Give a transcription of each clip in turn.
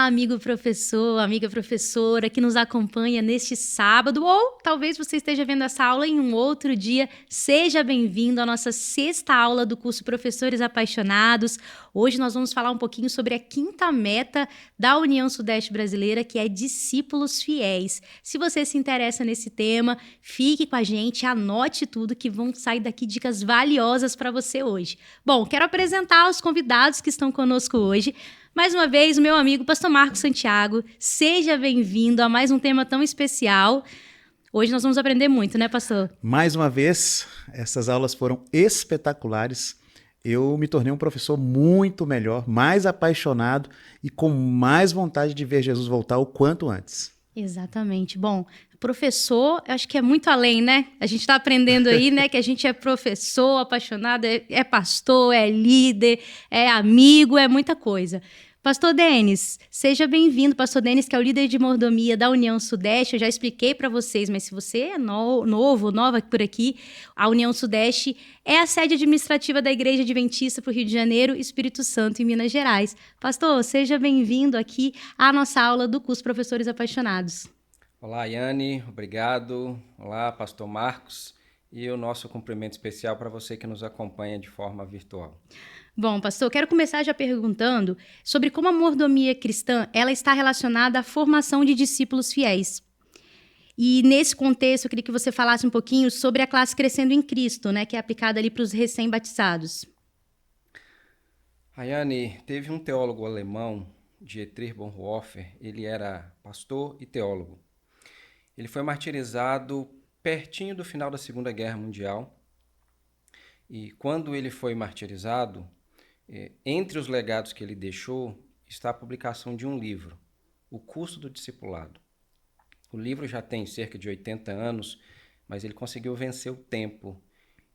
amigo professor, amiga professora que nos acompanha neste sábado, ou talvez você esteja vendo essa aula em um outro dia. Seja bem-vindo à nossa sexta aula do curso Professores Apaixonados. Hoje nós vamos falar um pouquinho sobre a quinta meta da União Sudeste Brasileira, que é discípulos fiéis. Se você se interessa nesse tema, fique com a gente, anote tudo que vão sair daqui dicas valiosas para você hoje. Bom, quero apresentar os convidados que estão conosco hoje. Mais uma vez, o meu amigo Pastor Marcos Santiago, seja bem-vindo a mais um tema tão especial. Hoje nós vamos aprender muito, né, pastor? Mais uma vez, essas aulas foram espetaculares. Eu me tornei um professor muito melhor, mais apaixonado e com mais vontade de ver Jesus voltar o quanto antes. Exatamente. Bom, professor, acho que é muito além, né? A gente está aprendendo aí, né, que a gente é professor, apaixonado, é pastor, é líder, é amigo, é muita coisa. Pastor Denis, seja bem-vindo. Pastor Denis, que é o líder de mordomia da União Sudeste. Eu já expliquei para vocês, mas se você é nova por aqui, a União Sudeste é a sede administrativa da Igreja Adventista para o Rio de Janeiro, Espírito Santo e Minas Gerais. Pastor, seja bem-vindo aqui à nossa aula do curso Professores Apaixonados. Olá, Yane, obrigado. Olá, Pastor Marcos. E o nosso cumprimento especial para você que nos acompanha de forma virtual. Bom, pastor, quero começar já perguntando sobre como a mordomia cristã ela está relacionada à formação de discípulos fiéis. E nesse contexto, eu queria que você falasse um pouquinho sobre a classe Crescendo em Cristo, né, que é aplicada ali para os recém-batizados. Ayane, teve um teólogo alemão, Dietrich Bonhoeffer, ele era pastor e teólogo. Ele foi martirizado pertinho do final da Segunda Guerra Mundial. E quando ele foi martirizado, entre os legados que ele deixou está a publicação de um livro, O Custo do Discipulado. O livro já tem cerca de 80 anos, mas ele conseguiu vencer o tempo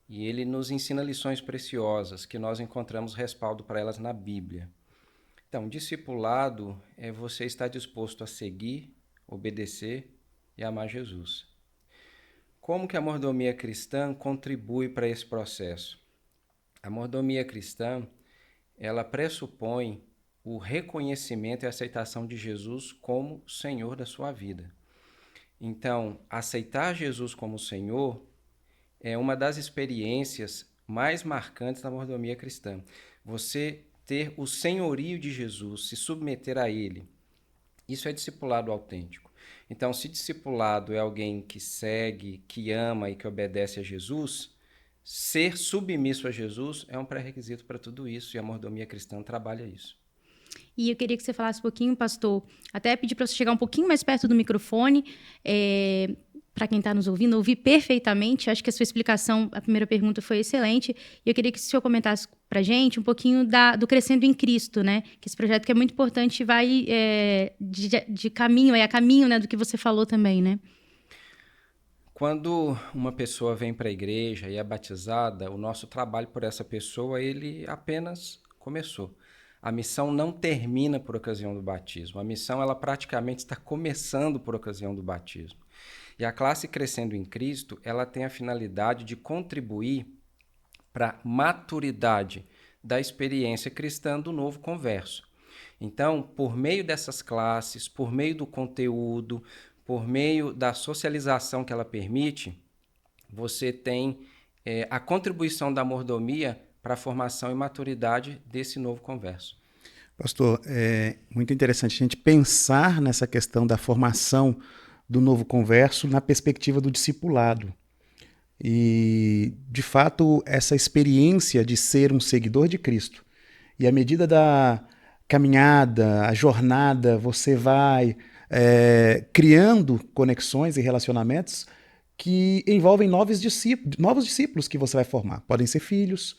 e ele nos ensina lições preciosas que nós encontramos respaldo para elas na Bíblia. Então, discipulado é você estar disposto a seguir, obedecer e amar Jesus. Como que a mordomia cristã contribui para esse processo? A mordomia cristã ela pressupõe o reconhecimento e aceitação de Jesus como Senhor da sua vida. Então, aceitar Jesus como Senhor é uma das experiências mais marcantes da mordomia cristã. Você ter o senhorio de Jesus, se submeter a Ele, isso é discipulado autêntico. Então, se discipulado é alguém que segue, que ama e que obedece a Jesus, ser submisso a Jesus é um pré-requisito para tudo isso e a mordomia cristã trabalha isso. E eu queria que você falasse um pouquinho, pastor, até pedir para você chegar um pouquinho mais perto do microfone, para quem está nos ouvindo, ouvir perfeitamente. Acho que a sua explicação, a primeira pergunta foi excelente. E eu queria que o senhor comentasse para a gente um pouquinho do Crescendo em Cristo, né? Que esse projeto que é muito importante vai de caminho, a caminho, né, do que você falou também, né? Quando uma pessoa vem para a igreja e é batizada, o nosso trabalho por essa pessoa, ele apenas começou. A missão não termina por ocasião do batismo. A missão, ela praticamente está começando por ocasião do batismo. E a classe Crescendo em Cristo, ela tem a finalidade de contribuir para a maturidade da experiência cristã do novo converso. Então, por meio dessas classes, por meio do conteúdo, por meio da socialização que ela permite, você tem a contribuição da mordomia para a formação e maturidade desse novo converso. Pastor, é muito interessante a gente pensar nessa questão da formação do novo converso na perspectiva do discipulado. E, de fato, essa experiência de ser um seguidor de Cristo. E à medida da caminhada, a jornada, você vai criando conexões e relacionamentos que envolvem novos discípulos que você vai formar. Podem ser filhos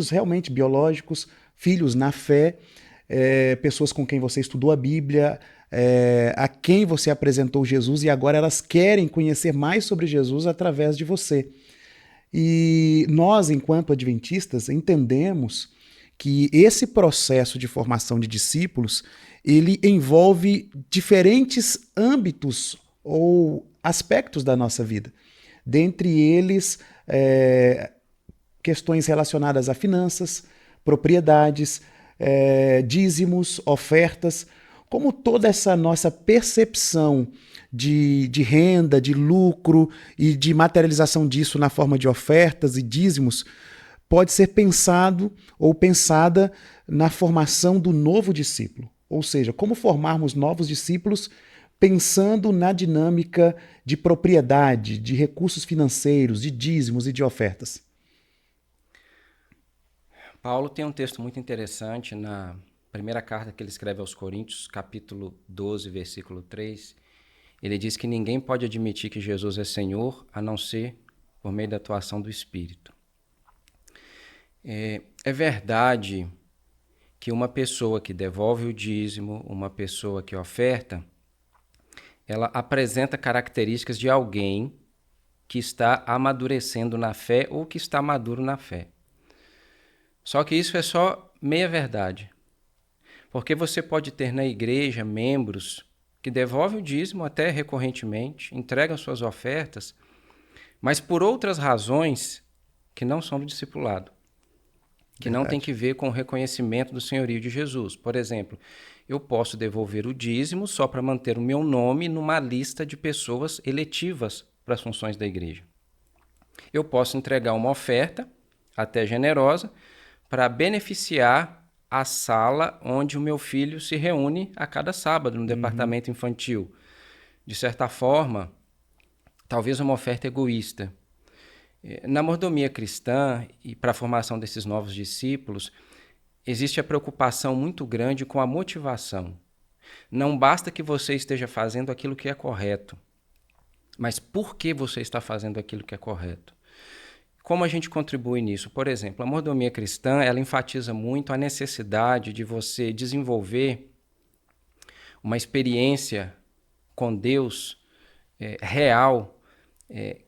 realmente biológicos, filhos na fé, pessoas com quem você estudou a Bíblia, a quem você apresentou Jesus e agora elas querem conhecer mais sobre Jesus através de você. E nós, enquanto adventistas, entendemos que esse processo de formação de discípulos, ele envolve diferentes âmbitos ou aspectos da nossa vida. Dentre eles, questões relacionadas a finanças, propriedades, dízimos, ofertas, como toda essa nossa percepção de renda, de lucro e de materialização disso na forma de ofertas e dízimos pode ser pensado ou pensada na formação do novo discípulo. Ou seja, como formarmos novos discípulos pensando na dinâmica de propriedade, de recursos financeiros, de dízimos e de ofertas. Paulo tem um texto muito interessante na primeira carta que ele escreve aos Coríntios, capítulo 12, versículo 3. Ele diz que ninguém pode admitir que Jesus é Senhor a não ser por meio da atuação do Espírito. É verdade que uma pessoa que devolve o dízimo, uma pessoa que oferta, ela apresenta características de alguém que está amadurecendo na fé ou que está maduro na fé. Só que isso é só meia verdade. Porque você pode ter na igreja membros que devolvem o dízimo até recorrentemente, entregam suas ofertas, mas por outras razões que não são do discipulado, que não tem que ver com o reconhecimento do senhorio de Jesus. Por exemplo, eu posso devolver o dízimo só para manter o meu nome numa lista de pessoas eletivas para as funções da igreja. Eu posso entregar uma oferta, até generosa, para beneficiar a sala onde o meu filho se reúne a cada sábado no departamento infantil. De certa forma, talvez uma oferta egoísta. Na mordomia cristã e para a formação desses novos discípulos, existe a preocupação muito grande com a motivação. Não basta que você esteja fazendo aquilo que é correto, mas por que você está fazendo aquilo que é correto? Como a gente contribui nisso? Por exemplo, a mordomia cristã, ela enfatiza muito a necessidade de você desenvolver uma experiência com Deus real,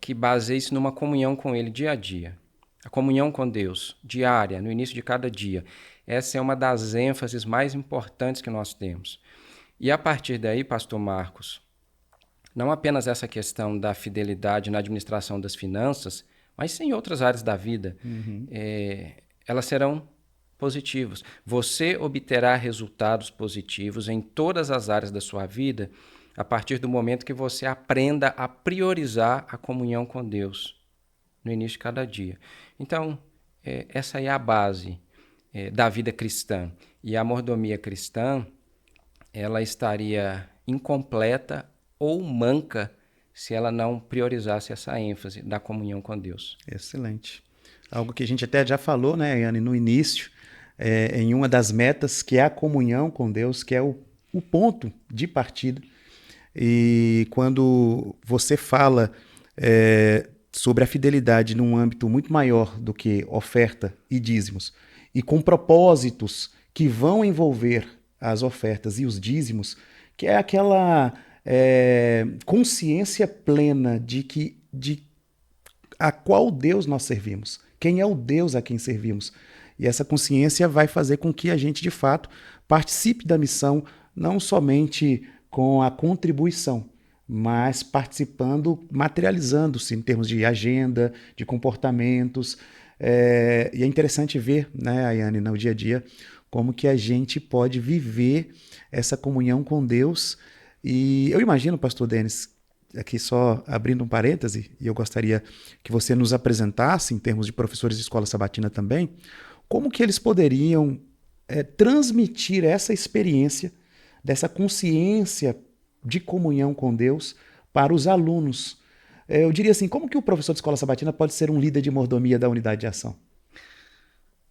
que baseie-se numa comunhão com Ele dia a dia. A comunhão com Deus, diária, no início de cada dia. Essa é uma das ênfases mais importantes que nós temos. E a partir daí, pastor Marcos, não apenas essa questão da fidelidade na administração das finanças, mas em outras áreas da vida, elas serão positivas. Você obterá resultados positivos em todas as áreas da sua vida a partir do momento que você aprenda a priorizar a comunhão com Deus no início de cada dia. Então, essa é a base da vida cristã. E a mordomia cristã, ela estaria incompleta ou manca se ela não priorizasse essa ênfase da comunhão com Deus. Excelente. Algo que a gente até já falou, né, Yane, no início, em uma das metas, que é a comunhão com Deus, que é o ponto de partida. E quando você fala sobre a fidelidade num âmbito muito maior do que oferta e dízimos, e com propósitos que vão envolver as ofertas e os dízimos, que é aquela consciência plena de a qual Deus nós servimos, quem é o Deus a quem servimos. E essa consciência vai fazer com que a gente, de fato, participe da missão, não somente com a contribuição, mas participando, materializando-se em termos de agenda, de comportamentos. E é interessante ver, né, Ayane, no dia a dia, como que a gente pode viver essa comunhão com Deus. E eu imagino, pastor Denis, aqui só abrindo um parêntese, e eu gostaria que você nos apresentasse, em termos de professores de escola sabatina também, como que eles poderiam transmitir essa experiência, dessa consciência de comunhão com Deus para os alunos. Eu diria assim, como que o professor de escola sabatina pode ser um líder de mordomia da unidade de ação?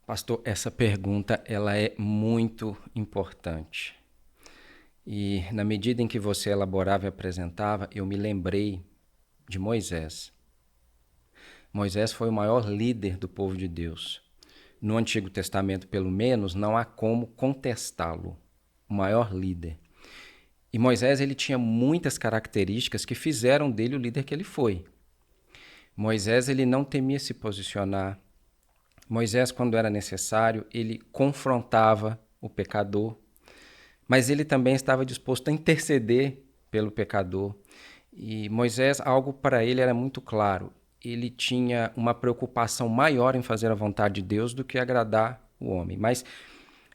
Pastor, essa pergunta ela é muito importante. E na medida em que você elaborava e apresentava, eu me lembrei de Moisés. Moisés foi o maior líder do povo de Deus. No Antigo Testamento, pelo menos, não há como contestá-lo. O maior líder. E Moisés ele tinha muitas características que fizeram dele o líder que ele foi. Moisés ele não temia se posicionar. Moisés, quando era necessário, ele confrontava o pecador, mas ele também estava disposto a interceder pelo pecador. E Moisés, algo para ele era muito claro. Ele tinha uma preocupação maior em fazer a vontade de Deus do que agradar o homem. Mas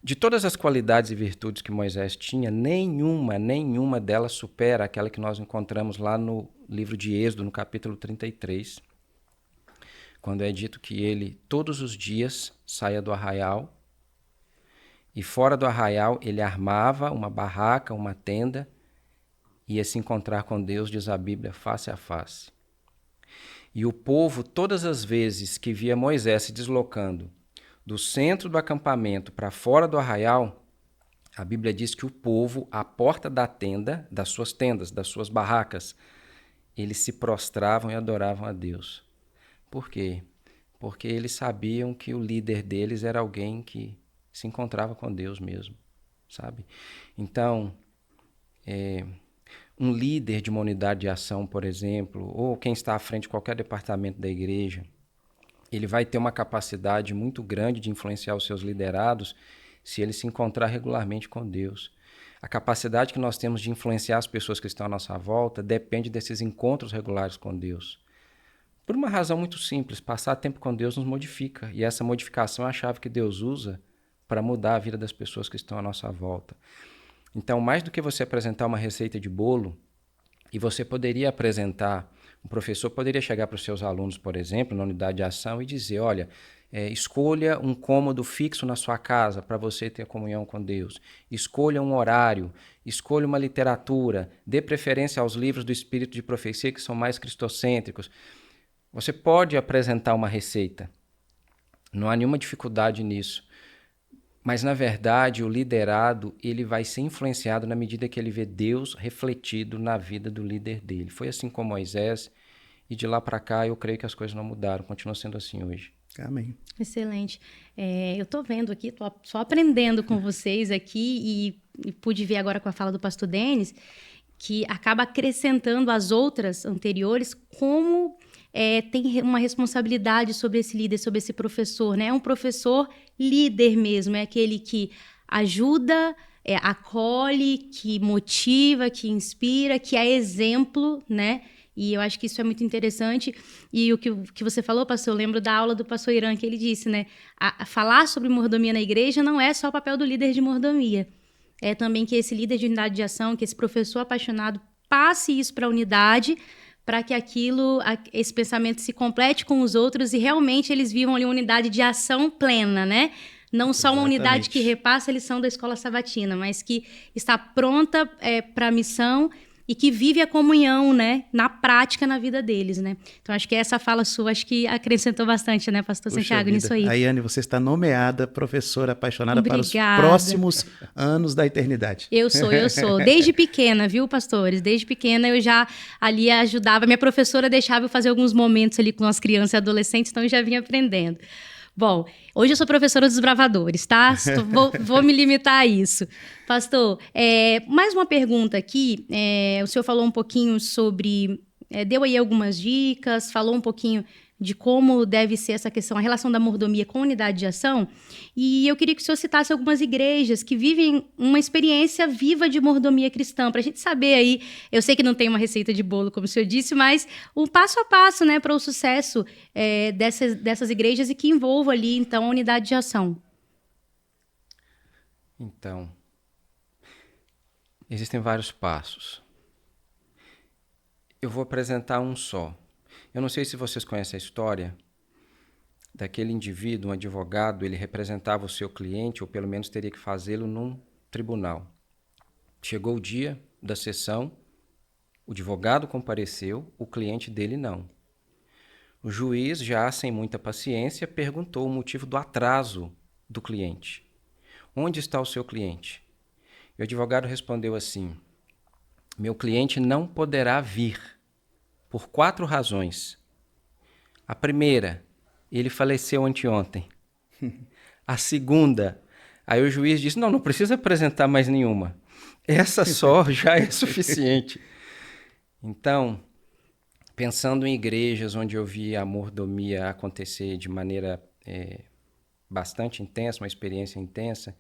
De todas as qualidades e virtudes que Moisés tinha, nenhuma delas supera aquela que nós encontramos lá no livro de Êxodo, no capítulo 33, quando é dito que ele todos os dias saía do arraial e fora do arraial ele armava uma barraca, uma tenda, e ia se encontrar com Deus, diz a Bíblia, face a face. E o povo, todas as vezes que via Moisés se deslocando do centro do acampamento para fora do arraial, a Bíblia diz que o povo, à porta da tenda, das suas tendas, das suas barracas, eles se prostravam e adoravam a Deus. Por quê? Porque eles sabiam que o líder deles era alguém que se encontrava com Deus mesmo, sabe? Então, um líder de uma unidade de ação, por exemplo, ou quem está à frente de qualquer departamento da igreja, ele vai ter uma capacidade muito grande de influenciar os seus liderados se ele se encontrar regularmente com Deus. A capacidade que nós temos de influenciar as pessoas que estão à nossa volta depende desses encontros regulares com Deus. Por uma razão muito simples, passar tempo com Deus nos modifica, e essa modificação é a chave que Deus usa para mudar a vida das pessoas que estão à nossa volta. Então, mais do que você apresentar uma receita de bolo, e você poderia apresentar, um professor poderia chegar para os seus alunos, por exemplo, na unidade de ação e dizer, olha, escolha um cômodo fixo na sua casa para você ter comunhão com Deus. Escolha um horário, escolha uma literatura, dê preferência aos livros do Espírito de Profecia que são mais cristocêntricos. Você pode apresentar uma receita, não há nenhuma dificuldade nisso. Mas, na verdade, o liderado ele vai ser influenciado na medida que ele vê Deus refletido na vida do líder dele. Foi assim com Moisés, e de lá para cá eu creio que as coisas não mudaram, continua sendo assim hoje. Amém. Excelente. Eu estou vendo aqui, estou só aprendendo com vocês aqui e pude ver agora com a fala do pastor Denis, que acaba acrescentando as outras anteriores como tem uma responsabilidade sobre esse líder, sobre esse professor, né? É um professor líder mesmo, é aquele que ajuda, acolhe, que motiva, que inspira, que é exemplo, né? E eu acho que isso é muito interessante. E o que você falou, pastor, eu lembro da aula do pastor Irã, que ele disse, né? Falar sobre mordomia na igreja não é só o papel do líder de mordomia. É também que esse líder de unidade de ação, que esse professor apaixonado passe isso para a unidade, para que esse pensamento se complete com os outros e realmente eles vivam ali uma unidade de ação plena, né? Não só uma unidade que repassa a lição da escola sabatina, mas que está pronta para a missão e que vive a comunhão, né, na prática na vida deles, né? Então, acho que essa fala sua, acho que acrescentou bastante, né, pastor Santiago, nisso aí. Ayane, você está nomeada professora apaixonada para os próximos anos da eternidade. Eu sou. Desde pequena, viu, pastores? Desde pequena eu já ali ajudava. Minha professora deixava eu fazer alguns momentos ali com as crianças e adolescentes, então eu já vinha aprendendo. Bom, hoje eu sou professora dos bravadores, tá? Vou me limitar a isso. Pastor, mais uma pergunta aqui. O senhor falou um pouquinho sobre... deu aí algumas dicas, falou um pouquinho de como deve ser essa questão, a relação da mordomia com a unidade de ação. E eu queria que o senhor citasse algumas igrejas que vivem uma experiência viva de mordomia cristã, para a gente saber aí, eu sei que não tem uma receita de bolo, como o senhor disse, mas um passo a passo, né, para o sucesso dessas igrejas e que envolva ali, então, a unidade de ação. Então, existem vários passos. Eu vou apresentar um só. Eu não sei se vocês conhecem a história daquele indivíduo, um advogado, ele representava o seu cliente, ou pelo menos teria que fazê-lo num tribunal. Chegou o dia da sessão, o advogado compareceu, o cliente dele não. O juiz, já sem muita paciência, perguntou o motivo do atraso do cliente. Onde está o seu cliente? E o advogado respondeu assim: meu cliente não poderá vir, por 4 razões. A primeira, ele faleceu anteontem. A segunda, aí o juiz disse, não precisa apresentar mais nenhuma. Essa só já é suficiente. Então, pensando em igrejas onde eu vi a mordomia acontecer de maneira bastante intensa, uma experiência intensa,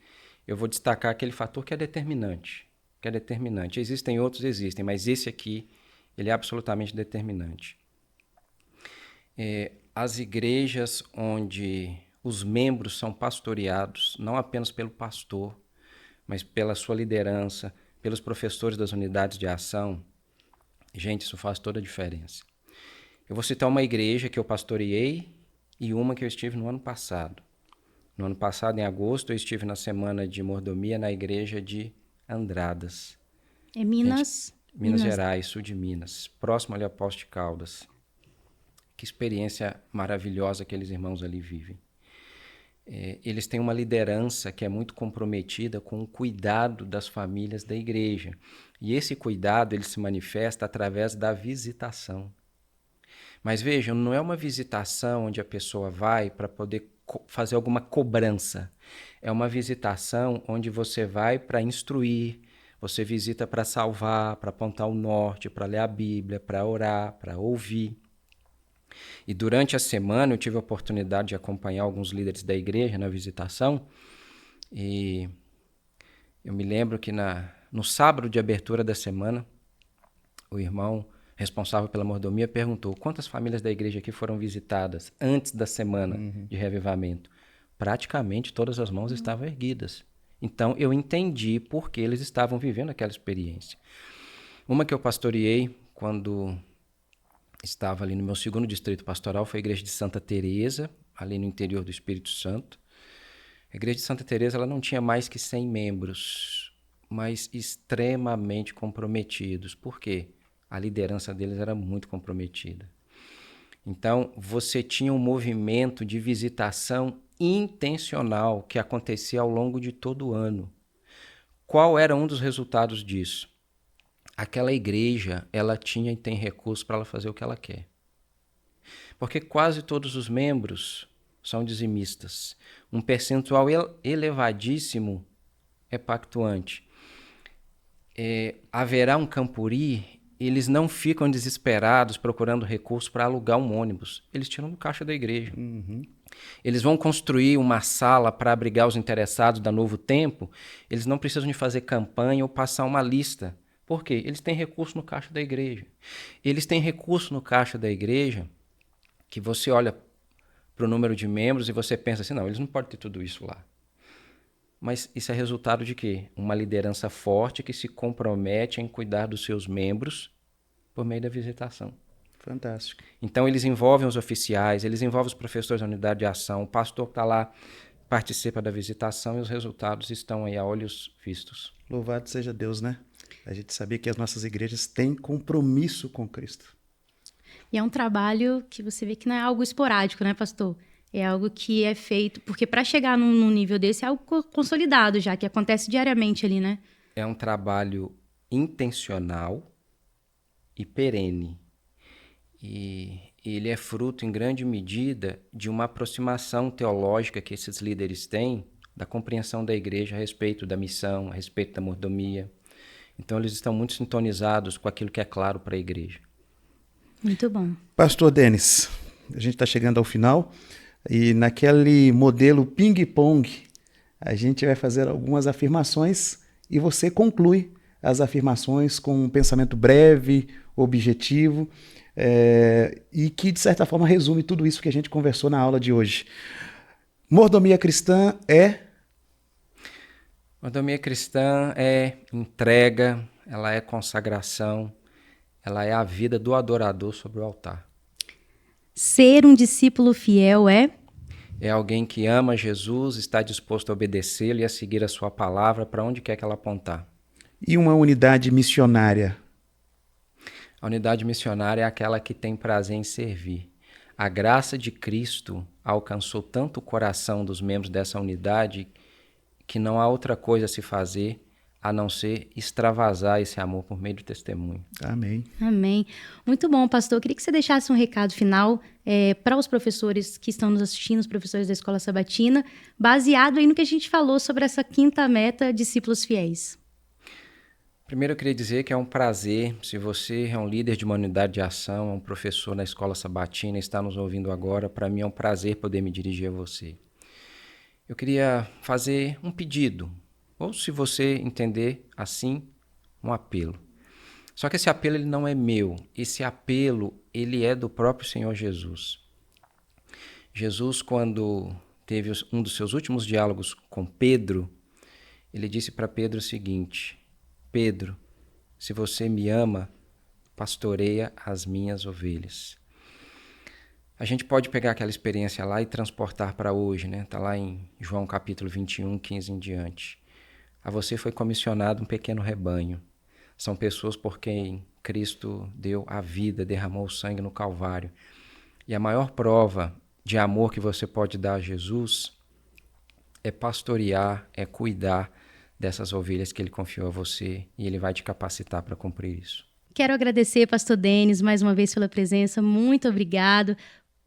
eu vou destacar aquele fator que é determinante. Existem outros, mas esse aqui, ele é absolutamente determinante. As igrejas onde os membros são pastoreados, não apenas pelo pastor, mas pela sua liderança, pelos professores das unidades de ação, gente, isso faz toda a diferença. Eu vou citar uma igreja que eu pastoreei e uma que eu estive no ano passado. No ano passado, em agosto, eu estive na semana de mordomia na igreja de Andradas. É Minas? Minas Gerais, sul de Minas, próximo ali a Poços de Caldas. Que experiência maravilhosa aqueles irmãos ali vivem. Eles têm uma liderança que é muito comprometida com o cuidado das famílias da igreja. E esse cuidado ele se manifesta através da visitação. Mas vejam, não é uma visitação onde a pessoa vai para poder fazer alguma cobrança. É uma visitação onde você vai para instruir, você visita para salvar, para apontar o norte, para ler a Bíblia, para orar, para ouvir. E durante a semana eu tive a oportunidade de acompanhar alguns líderes da igreja na visitação. E eu me lembro que no sábado de abertura da semana, o irmão responsável pela mordomia perguntou quantas famílias da igreja aqui foram visitadas antes da semana de reavivamento. Praticamente todas as mãos estavam erguidas. Então eu entendi por que eles estavam vivendo aquela experiência. Uma que eu pastoreei quando estava ali no meu segundo distrito pastoral foi a igreja de Santa Teresa, ali no interior do Espírito Santo. A igreja de Santa Teresa ela não tinha mais que 100 membros, mas extremamente comprometidos. Por quê? A liderança deles era muito comprometida. Então, você tinha um movimento de visitação intencional que acontecia ao longo de todo o ano. Qual era um dos resultados disso? Aquela igreja, ela tinha e tem recursos para ela fazer o que ela quer. Porque quase todos os membros são dizimistas. Um percentual elevadíssimo é pactuante. Haverá um Campuri, eles não ficam desesperados procurando recursos para alugar um ônibus. Eles tiram do caixa da igreja. Eles vão construir uma sala para abrigar os interessados da Novo Tempo. Eles não precisam de fazer campanha ou passar uma lista. Por quê? Eles têm recurso no caixa da igreja. Eles têm recurso no caixa da igreja que você olha para o número de membros e você pensa assim, não, eles não podem ter tudo isso lá. Mas isso é resultado de quê? Uma liderança forte que se compromete em cuidar dos seus membros por meio da visitação. Fantástico. Então eles envolvem os oficiais, eles envolvem os professores da unidade de ação, o pastor que está lá participa da visitação e os resultados estão aí a olhos vistos. Louvado seja Deus, né? A gente sabia que as nossas igrejas têm compromisso com Cristo. E é um trabalho que você vê que não é algo esporádico, né, pastor? É algo que é feito... Porque para chegar num nível desse é algo consolidado já, que acontece diariamente ali, né? É um trabalho intencional e perene. E ele é fruto, em grande medida, de uma aproximação teológica que esses líderes têm da compreensão da igreja a respeito da missão, a respeito da mordomia. Então, eles estão muito sintonizados com aquilo que é claro para a igreja. Muito bom. Pastor Denis, a gente está chegando ao final e naquele modelo ping-pong, a gente vai fazer algumas afirmações e você conclui as afirmações com um pensamento breve, objetivo e que, de certa forma, resume tudo isso que a gente conversou na aula de hoje. Mordomia cristã é... Mordomia cristã é entrega, ela é consagração, ela é a vida do adorador sobre o altar. Ser um discípulo fiel é? É alguém que ama Jesus, está disposto a obedecê-lo e a seguir a sua palavra para onde quer que ela apontar. E uma unidade missionária? A unidade missionária é aquela que tem prazer em servir. A graça de Cristo alcançou tanto o coração dos membros dessa unidade que não há outra coisa a se fazer a não ser extravasar esse amor por meio do testemunho. Amém. Amém. Muito bom, pastor. Eu queria que você deixasse um recado final para os professores que estão nos assistindo, os professores da Escola Sabatina, baseado aí no que a gente falou sobre essa quinta meta, discípulos fiéis. Primeiro eu queria dizer que é um prazer, se você é um líder de uma unidade de ação, é um professor na Escola Sabatina e está nos ouvindo agora, para mim é um prazer poder me dirigir a você. Eu queria fazer um pedido, ou se você entender assim, um apelo. Só que esse apelo ele não é meu, esse apelo ele é do próprio Senhor Jesus. Jesus, quando teve um dos seus últimos diálogos com Pedro, ele disse para Pedro o seguinte: Pedro, se você me ama, pastoreia as minhas ovelhas. A gente pode pegar aquela experiência lá e transportar para hoje, né? Está lá em João capítulo 21, 15 em diante. A você foi comissionado um pequeno rebanho. São pessoas por quem Cristo deu a vida, derramou o sangue no Calvário. E a maior prova de amor que você pode dar a Jesus é pastorear, é cuidar dessas ovelhas que ele confiou a você, e ele vai te capacitar para cumprir isso. Quero agradecer, pastor Denis, mais uma vez pela presença. Muito obrigado.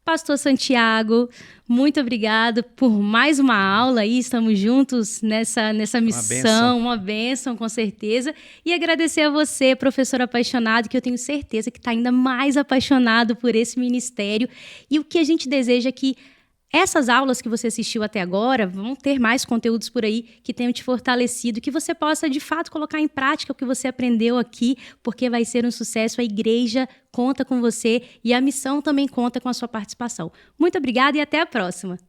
Pastor Santiago, muito obrigado por mais uma aula aí, estamos juntos nessa missão, uma bênção com certeza, e agradecer a você, professor apaixonado, que eu tenho certeza que está ainda mais apaixonado por esse ministério, e o que a gente deseja é que essas aulas que você assistiu até agora vão ter mais conteúdos por aí que tenham te fortalecido, que você possa, de fato, colocar em prática o que você aprendeu aqui, porque vai ser um sucesso. A igreja conta com você e a missão também conta com a sua participação. Muito obrigada e até a próxima.